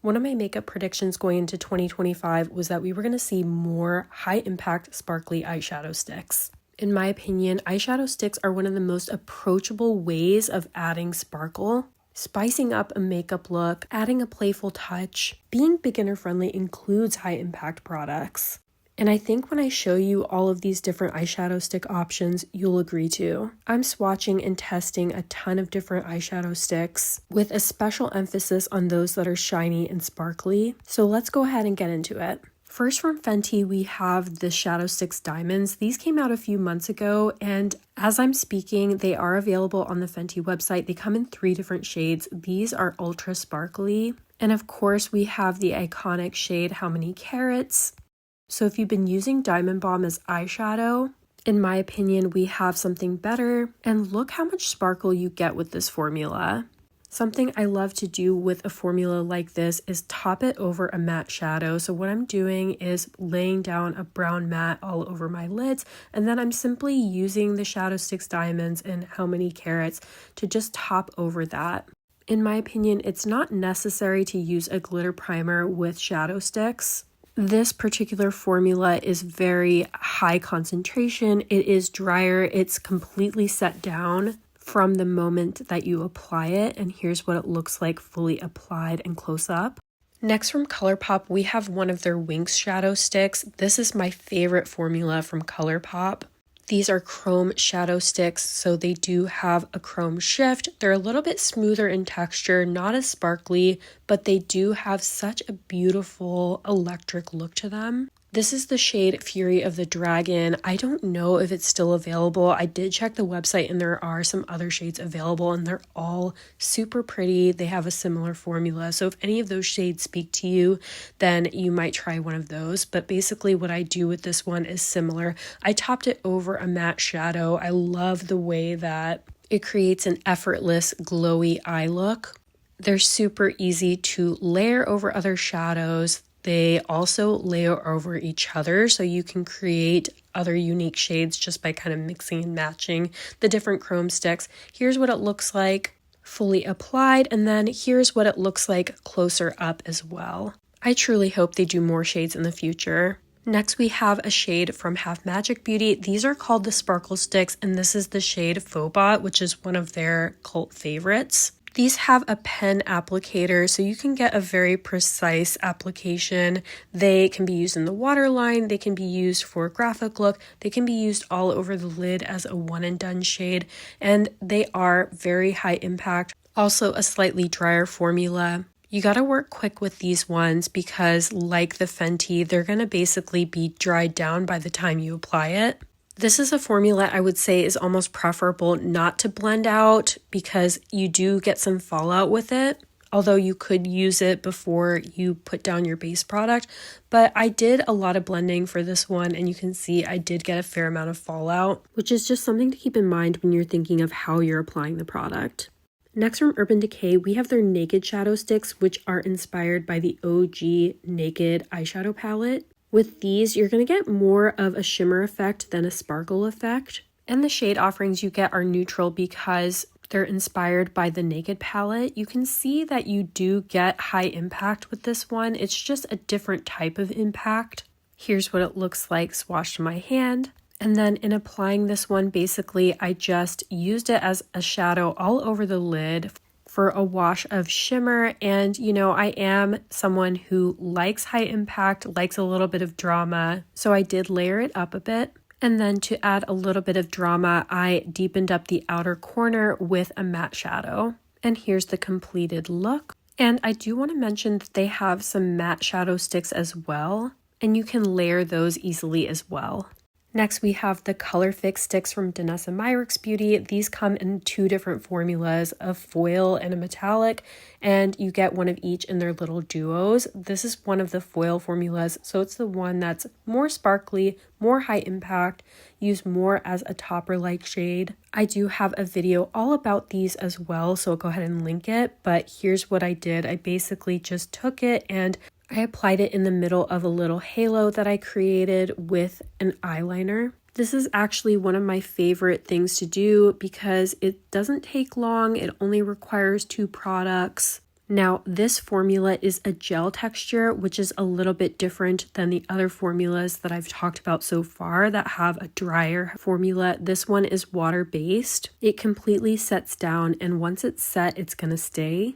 One of my makeup predictions going into 2025 was that we were going to see more high impact sparkly eyeshadow sticks. In my opinion, eyeshadow sticks are one of the most approachable ways of adding sparkle, spicing up a makeup look, adding a playful touch. Being beginner friendly includes high impact products. And I think when I show you all of these different eyeshadow stick options, you'll agree too. I'm swatching and testing a ton of different eyeshadow sticks with a special emphasis on those that are shiny and sparkly. So let's go ahead and get into it. First, from Fenty, we have the Shadow Stix Diamonds. These came out a few months ago, and as I'm speaking, they are available on the Fenty website. They come in 3 different shades. These are ultra sparkly. And of course, we have the iconic shade How Many Carats. So if you've been using Diamond Bomb as eyeshadow, in my opinion, we have something better. And look how much sparkle you get with this formula. Something I love to do with a formula like this is top it over a matte shadow. So what I'm doing is laying down a brown matte all over my lids, and then I'm simply using the Shadow Stix Diamonds and How Many Carats to just top over that. In my opinion, it's not necessary to use a glitter primer with shadow sticks. This particular formula is very high concentration. It is drier. It's completely set down from the moment that you apply it, and here's what it looks like fully applied and close up. Next, from ColourPop, we have one of their Winx shadow sticks. This is my favorite formula from ColourPop. These are chrome shadow sticks, so they do have a chrome shift. They're a little bit smoother in texture, not as sparkly, but they do have such a beautiful electric look to them. This is the shade Fury of the Dragon. I don't know if it's still available. I did check the website and there are some other shades available and they're all super pretty. They have a similar formula. So if any of those shades speak to you, then you might try one of those. But basically what I do with this one is similar. I topped it over a matte shadow. I love the way that it creates an effortless glowy eye look. They're super easy to layer over other shadows. They also layer over each other, so you can create other unique shades just by kind of mixing and matching the different chrome sticks. Here's what it looks like fully applied, and then here's what it looks like closer up as well. I truly hope they do more shades in the future. Next, we have a shade from Half Magic Beauty. These are called the Sparkle Sticks, and this is the shade Phobot, which is one of their cult favorites. These have a pen applicator, so you can get a very precise application. They can be used in the waterline, they can be used for a graphic look, they can be used all over the lid as a one and done shade, and they are very high impact. Also a slightly drier formula. You gotta work quick with these ones because, like the Fenty, they're gonna basically be dried down by the time you apply it. This is a formula I would say is almost preferable not to blend out because you do get some fallout with it, although you could use it before you put down your base product. But I did a lot of blending for this one, and you can see I did get a fair amount of fallout, which is just something to keep in mind when you're thinking of how you're applying the product. Next, from Urban Decay, we have their Naked Shadow Sticks, which are inspired by the OG Naked eyeshadow palette. With these, you're going to get more of a shimmer effect than a sparkle effect. And the shade offerings you get are neutral because they're inspired by the Naked palette. You can see that you do get high impact with this one. It's just a different type of impact. Here's what it looks like swatched in my hand. And then in applying this one, basically, I just used it as a shadow all over the lid for a wash of shimmer. And you know, I am someone who likes high impact, likes a little bit of drama, so I did layer it up a bit. And then to add a little bit of drama, I deepened up the outer corner with a matte shadow. And here's the completed look. And I do want to mention that they have some matte shadow sticks as well, and you can layer those easily as well. Next, we have the ColourFix Stix from Danessa Myricks Beauty. These come in 2 different formulas, a foil and a metallic, and you get one of each in their little duos. This is one of the foil formulas, so it's the one that's more sparkly, more high impact, used more as a topper-like shade. I do have a video all about these as well, so I'll go ahead and link it, but here's what I did. I basically just took it and I applied it in the middle of a little halo that I created with an eyeliner. This is actually one of my favorite things to do because it doesn't take long. It only requires 2 products. Now, this formula is a gel texture, which is a little bit different than the other formulas that I've talked about so far that have a drier formula. This one is water-based. It completely sets down, and once it's set, it's going to stay.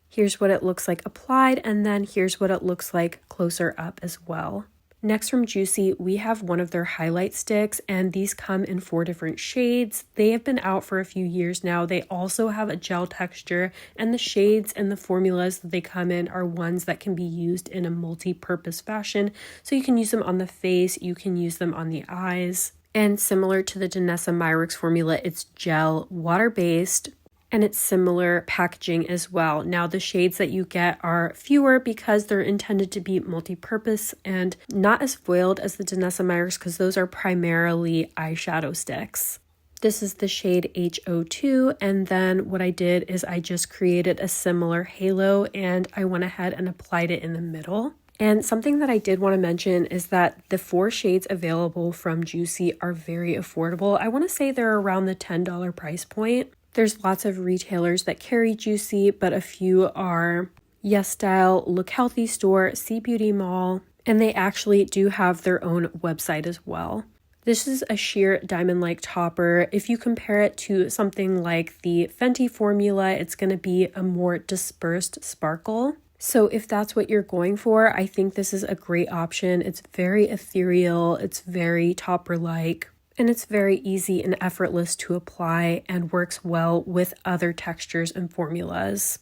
Here's what it looks like applied, and then here's what it looks like closer up as well. Next from Juicy, we have one of their highlight sticks, and these come in 4 different shades. They have been out for a few years now. They also have a gel texture, and the shades and the formulas that they come in are ones that can be used in a multi-purpose fashion. So you can use them on the face, you can use them on the eyes. And similar to the Danessa Myricks formula, it's gel, water-based, and it's similar packaging as well. Now the shades that you get are fewer because they're intended to be multi-purpose and not as foiled as the Danessa Myrics because those are primarily eyeshadow sticks. This is the shade HO2, and then what I did is I just created a similar halo and I went ahead and applied it in the middle. And something that I did want to mention is that the 4 shades available from Juicy are very affordable. I want to say they're around the $10 price point. There's lots of retailers that carry Juicy, but a few are Yes Style, Look Healthy Store, C Beauty Mall, and they actually do have their own website as well. This is a sheer diamond-like topper. If you compare it to something like the Fenty formula, it's going to be a more dispersed sparkle. So if that's what you're going for, I think this is a great option. It's very ethereal, it's very topper-like. And it's very easy and effortless to apply and works well with other textures and formulas.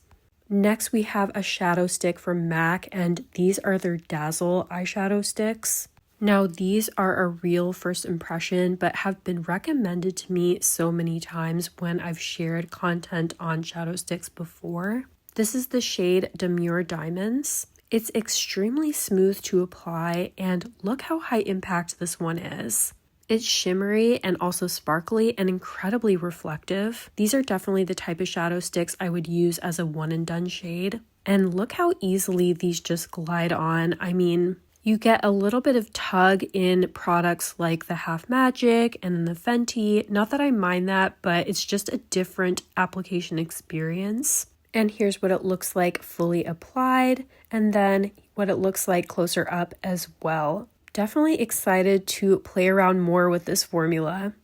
Next, we have a shadow stick from MAC, and these are their Dazzle eyeshadow sticks. Now, these are a real first impression, but have been recommended to me so many times when I've shared content on shadow sticks before. This is the shade Demure Diamonds. It's extremely smooth to apply, and look how high impact this one is. It's shimmery and also sparkly and incredibly reflective. These are definitely the type of shadow sticks I would use as a one and done shade. And look how easily these just glide on. I mean, you get a little bit of tug in products like the Half Magic and the Fenty. Not that I mind that, but it's just a different application experience. And here's what it looks like fully applied, and then what it looks like closer up as well. Definitely excited to play around more with this formula.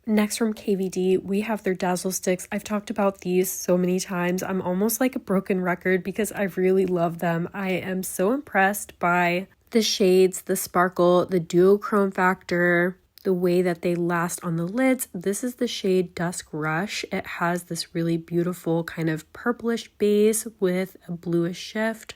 Next from KVD, we have their Dazzle sticks. I've talked about these so many times. I'm almost like a broken record because I really love them. I am so impressed by the shades, the sparkle, the duochrome factor, the way that they last on the lids. This is the shade Dusk Rush. It has this really beautiful kind of purplish base with a bluish shift.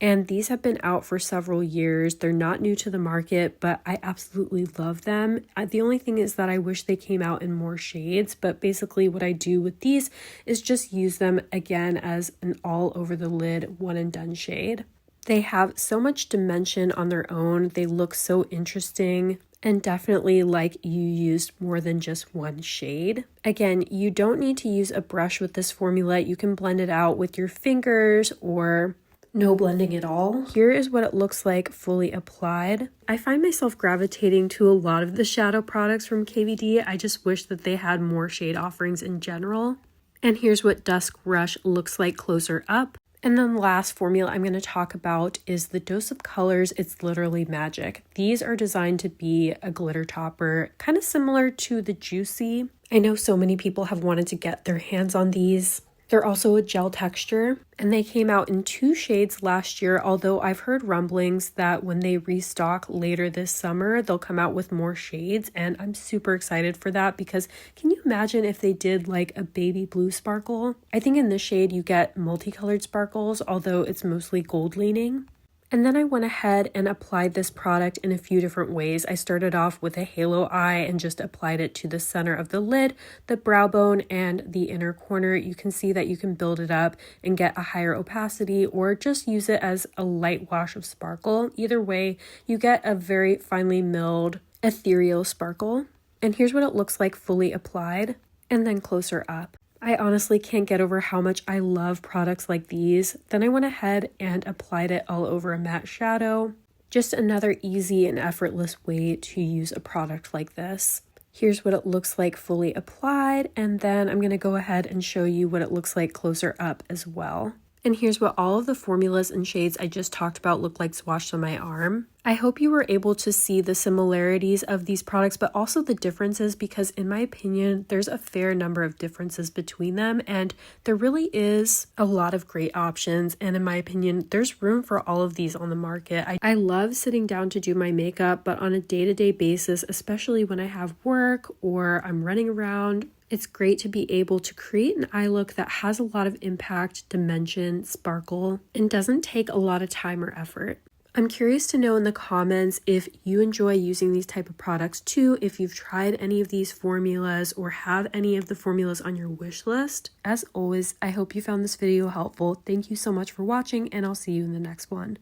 And these have been out for several years. They're not new to the market, but I absolutely love them. The only thing is that I wish they came out in more shades, but basically what I do with these is just use them again as an all over the lid one and done shade. They have so much dimension on their own. They look so interesting and definitely like you used more than just one shade. Again, you don't need to use a brush with this formula. You can blend it out with your fingers or no blending at all. Here is what it looks like fully applied. I find myself gravitating to a lot of the shadow products from KVD. I just wish that they had more shade offerings in general. And here's what Dusk Rush looks like closer up. And then the last formula I'm going to talk about is the Dose of Colors. It's literally magic. These are designed to be a glitter topper, kind of similar to the Juicy. I know so many people have wanted to get their hands on these. They're also a gel texture, and they came out in 2 shades last year, although I've heard rumblings that when they restock later this summer, they'll come out with more shades, and I'm super excited for that because can you imagine if they did like a baby blue sparkle? I think in this shade you get multicolored sparkles, although it's mostly gold leaning. And then I went ahead and applied this product in a few different ways. I started off with a halo eye and just applied it to the center of the lid, the brow bone, and the inner corner. You can see that you can build it up and get a higher opacity or just use it as a light wash of sparkle. Either way, you get a very finely milled ethereal sparkle. And here's what it looks like fully applied and then closer up. I honestly can't get over how much I love products like these. Then I went ahead and applied it all over a matte shadow. Just another easy and effortless way to use a product like this. Here's what it looks like fully applied, and then I'm going to go ahead and show you what it looks like closer up as well. And here's what all of the formulas and shades I just talked about look like swatched on my arm. I hope you were able to see the similarities of these products, but also the differences, because in my opinion, there's a fair number of differences between them, and there really is a lot of great options. And in my opinion, there's room for all of these on the market. I love sitting down to do my makeup, but on a day-to-day basis, especially when I have work or I'm running around, it's great to be able to create an eye look that has a lot of impact, dimension, sparkle, and doesn't take a lot of time or effort. I'm curious to know in the comments if you enjoy using these type of products too, if you've tried any of these formulas or have any of the formulas on your wish list. As always, I hope you found this video helpful. Thank you so much for watching, and I'll see you in the next one.